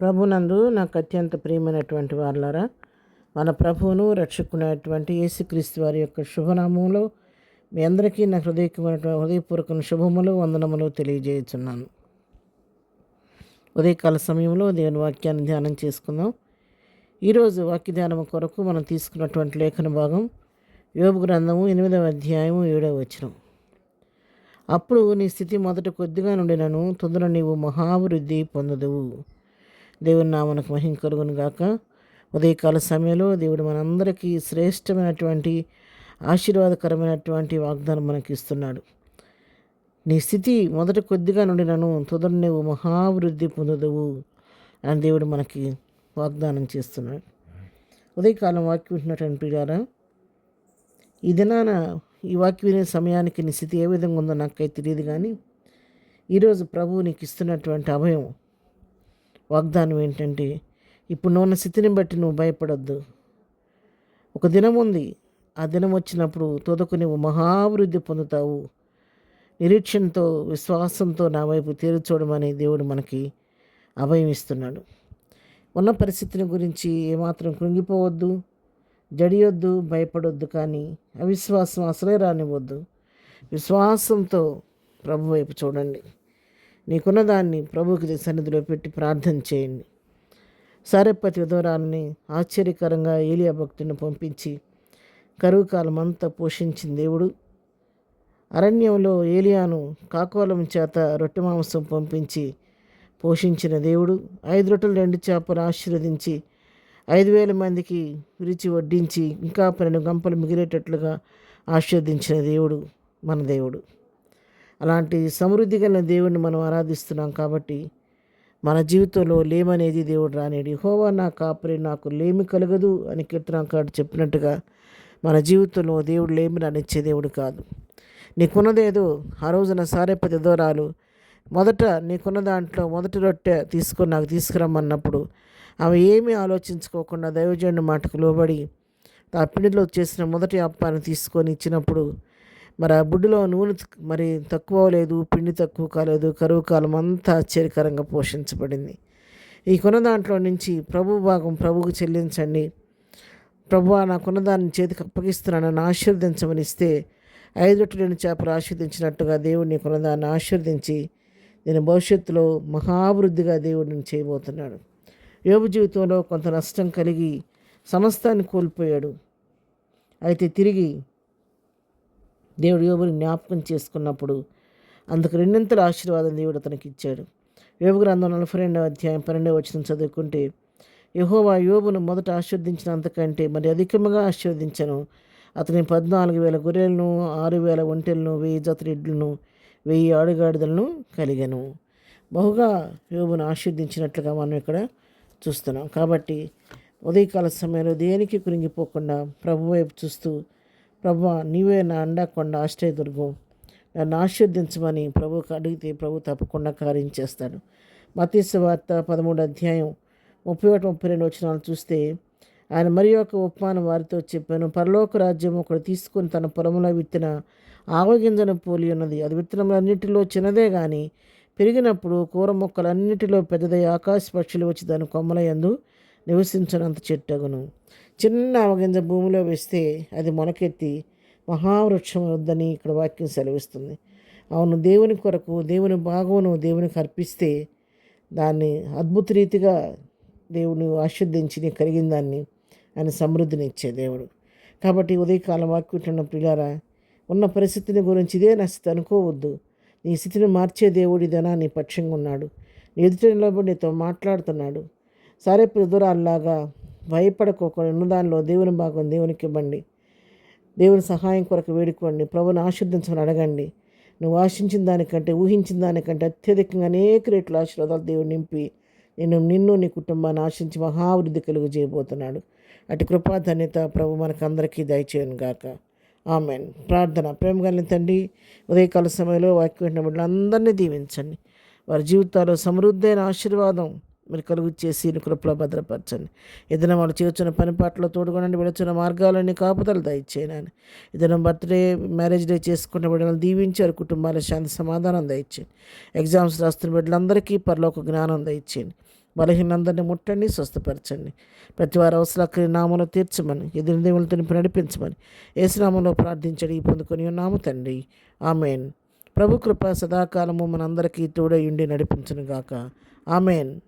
ప్రభునందు నాకు అత్యంత ప్రియమైనటువంటి వారులారా, మన ప్రభువును రక్షకునేటువంటి యేసుక్రీస్తు వారి యొక్క శుభనామంలో మీ అందరికీ నా హృదయపూర్వక శుభములు వందనములు తెలియజేయుచున్నాను. ఉదయకాల సమయంలో దేవుని వాక్యాన్ని ధ్యానం చేసుకుందాం. ఈరోజు వాక్య ధ్యానం కొరకు మనం తీసుకున్నటువంటి లేఖన భాగం యోబు గ్రంథము 8వ అధ్యాయము 7వ వచనం. అప్పుడు నీ స్థితి మొదట కొద్దిగా నుండినను తొందర నీవు మహాభివృద్ధి పొందదువు. దేవుని నామనకు మహిమ కలుగును గాక. ఉదయకాల సమయంలో దేవుడు మనందరికీ శ్రేష్టమైనటువంటి ఆశీర్వాదకరమైనటువంటి వాగ్దానం మనకి ఇస్తున్నాడు. నీ స్థితి మొదట కొద్దిగా నుండినను తొందర నువ్వు మహాభివృద్ధి పొందదువు అని దేవుడు మనకి వాగ్దానం చేస్తున్నాడు. ఉదయకాలం వాక్యం వింటున్నటువంటి ప్రియులారా, ఈ దినాన ఈ వాక్యం వినే సమయానికి నీ స్థితి ఏ విధంగా ఉందో నాకైతే తెలియదు, కానీ ఈరోజు ప్రభువు నీకు ఇస్తున్నటువంటి అభయం వాగ్దానం ఏంటంటే, ఇప్పుడు నువ్వు ఉన్న స్థితిని బట్టి నువ్వు భయపడొద్దు. ఒక దినం ఉంది, ఆ దినం వచ్చినప్పుడు తొదకు నువ్వు మహాభివృద్ధి పొందుతావు. నిరీక్షణతో విశ్వాసంతో నా వైపు చూడమని దేవుడు మనకి అభయం ఇస్తున్నాడు. ఉన్న పరిస్థితిని గురించి ఏమాత్రం కృంగిపోవద్దు, జడియొద్దు, భయపడొద్దు, కానీ అవిశ్వాసం అసలే రానివ్వద్దు. విశ్వాసంతో ప్రభు వైపు చూడండి. నీకున్న దాన్ని ప్రభువుకి సన్నిధిలో పెట్టి ప్రార్థన చేయండి. సారెప్పతి విధవరాలని ఆశ్చర్యకరంగా ఏలియా భక్తుని పంపించి కరువు కాలం అంతా పోషించిన దేవుడు, అరణ్యంలో ఏలియాను కాకోలం చేత రొట్టె మాంసం పంపించి పోషించిన దేవుడు, 5 రొట్టెలు 2 చేపలు ఆశీర్వదించి 5,000 మందికి విరిచి వడ్డించి ఇంకా 12 గంపలు మిగిలేటట్లుగా ఆశీర్వదించిన దేవుడు మన దేవుడు. అలాంటి సమృద్ధి కలిగిన దేవుడిని మనం ఆరాధిస్తున్నాం కాబట్టి మన జీవితంలో లేమనేది దేవుడు రానేడు. యెహోవా నా కాపరి, నాకు లేమి కలగదు అని కీర్తనకారుడు చెప్పినట్టుగా మన జీవితంలో దేవుడు లేమి రానిచ్చే దేవుడు కాదు. నీకున్నదేదో ఆ రోజున సారెప్పతి దూరాలు మొదట నీకున్న దాంట్లో మొదటి రొట్టె తీసుకొని నాకు తీసుకురమ్మన్నప్పుడు ఆమె ఏమీ ఆలోచించుకోకుండా దైవజనుడి మాటకు లోబడి ఆ పిండిలో చేసిన మొదటి అప్పాన్ని తీసుకొని ఇచ్చినప్పుడు మరి ఆ బుడ్డిలో నూనె మరి తక్కువ లేదు, పిండి తక్కువ కాలేదు. కరువు కాలం అంతా ఆశ్చర్యకరంగా పోషించబడింది. ఈ కొన్న దాంట్లో నుంచి ప్రభు భాగం ప్రభువుకు చెల్లించండి. ప్రభువా నాకున్న దాన్ని చేతికి అప్పగిస్తున్నానని ఆశీర్వదించమని ఇస్తే 5 రొట్టెలు 2 చేపలు ఆశీర్వదించినట్టుగా దేవుడు నీకున్న దాన్ని ఆశీర్వదించి నేను భవిష్యత్తులో మహాభివృద్ధిగా దేవుడిని చేయబోతున్నాడు. యోబు జీవితంలో కొంత నష్టం కలిగి సమస్తాన్ని కోల్పోయాడు. అయితే తిరిగి దేవుడు యోబుని జ్ఞాపకం చేసుకున్నప్పుడు అందుకు 2 ఆశీర్వాదం దేవుడు అతనికి ఇచ్చాడు. యోబు గ్రంథం 42వ అధ్యాయం 12వ వచనం చదువుకుంటే, యెహోవా యోబును మొదట ఆశీర్వదించినంతకంటే మరి అధికముగా ఆశీర్వదించను. అతని 14,000 గొర్రెలను, 6,000 ఒంటెలను, 1,000 జతల ఎడ్లను, 1,000 ఆడుగాడిదలను కలిగెను. బహుగా యోబును ఆశీర్వదించినట్లుగా మనం ఇక్కడ చూస్తున్నాం. కాబట్టి ఉదయకాల సమయంలో దేనికి కృంగిపోకుండా ప్రభు వైపు చూస్తూ, ప్రభువా నీవే నా అండాకొండ, ఆశ్రయదుర్గం, నన్ను ఆశీర్వదించమని ప్రభువుకి అడిగితే ప్రభు తప్పకుండా కార్యం చేస్తాడు. మత్తయి సువార్త 13వ అధ్యాయం 31-32 వచనాలు చూస్తే, ఆయన మరి ఒక ఉపమానం వారితో చెప్పాను. పరలోక రాజ్యం ఒకడు తీసుకొని తన పొలంలో విత్తిన ఆవగింజను పోలి ఉన్నది. అది విత్తనములన్నిటిలో చిన్నదే, కానీ పెరిగినప్పుడు కూర మొక్కలన్నిటిలో పెద్దదై ఆకాశ పక్షులు వచ్చి దాని కొమ్మల యందు నివసించనంత చెట్టగును. చిన్న ఆవగింజ భూమిలో వేస్తే అది మొలకెత్తి మహావృక్షం వద్దని ఇక్కడ వాక్యం సెలవిస్తుంది. అవును, దేవుని కొరకు దేవుని భాగమును దేవునికి అర్పిస్తే దాన్ని అద్భుత రీతిగా దేవుని ఆశీర్వదించి నీకు కలిగిన దాన్ని ఆయన సమృద్ధిని ఇచ్చే దేవుడు. కాబట్టి ఉదయకాలం వాక్యం ప్రియులారా, ఉన్న పరిస్థితిని గురించి ఇదే నా స్థితి అనుకోవద్దు. నీ స్థితిని మార్చే దేవుడు ఇదేనా నీ పక్షంగా ఉన్నాడు. నీ ఎదుట నిలబడి నీతో మాట్లాడుతున్నాడు. సారెప్పటి దూరాల్లాగా భయపడకోకుండా ఉన్నదానిలో దేవుని భాగం దేవునికి ఇవ్వండి. దేవుని సహాయం కొరకు వేడుకోండి. ప్రభుని ఆశీర్వదించమని అడగండి. నువ్వు ఆశించిన దానికంటే, ఊహించిన దానికంటే అత్యధికంగా అనేక రేట్ల ఆశీర్వాదాలు దేవుడు నింపి నిన్ను నీ కుటుంబాన్ని ఆశించి మహావృద్ధి కలుగు చేయబోతున్నాడు. అటు కృపా ధన్యత ప్రభు మనకందరికీ దయచేయను గాక. ఆమెన్. ప్రార్థన. ప్రేమ కలిగిన తండ్రి, ఉదయకాల సమయంలో వాక్యం వింటున్న బిడ్డలందరినీ దీవించండి. వారి జీవితాల్లో సమృద్ధైన ఆశీర్వాదం మీరు కలుగు చేసి కృపలో భద్రపరచండి. ఏదైనా వాళ్ళు చేస్తున్న పని పాటలో తోడుకోనండి. వెళుతున్న మార్గాలన్నీ కాపుదలు దయచేయనని. ఏదైనా బర్త్డే, మ్యారేజ్ డే చేసుకున్న బిడ్డలను దీవించారు. కుటుంబాల శాంతి సమాధానం దయచేయండి. ఎగ్జామ్స్ రాస్తున్న బిడ్డలందరికీ పరలోక జ్ఞానం దయచేయండి. బలహీనందరినీ ముట్టండి, స్వస్థపరచండి. ప్రతి వారి అవసరాలకి నామను తీర్చమని, ఎదురు దేవులతో నింపి నడిపించమని యేసునామంలో ప్రార్థించడి పొందుకొని ఉన్నాము తండ్రి. ఆమెన్. ప్రభు కృప సదాకాలము మనందరికీ తోడయుండి నడిపించునుగాక. ఆమెన్.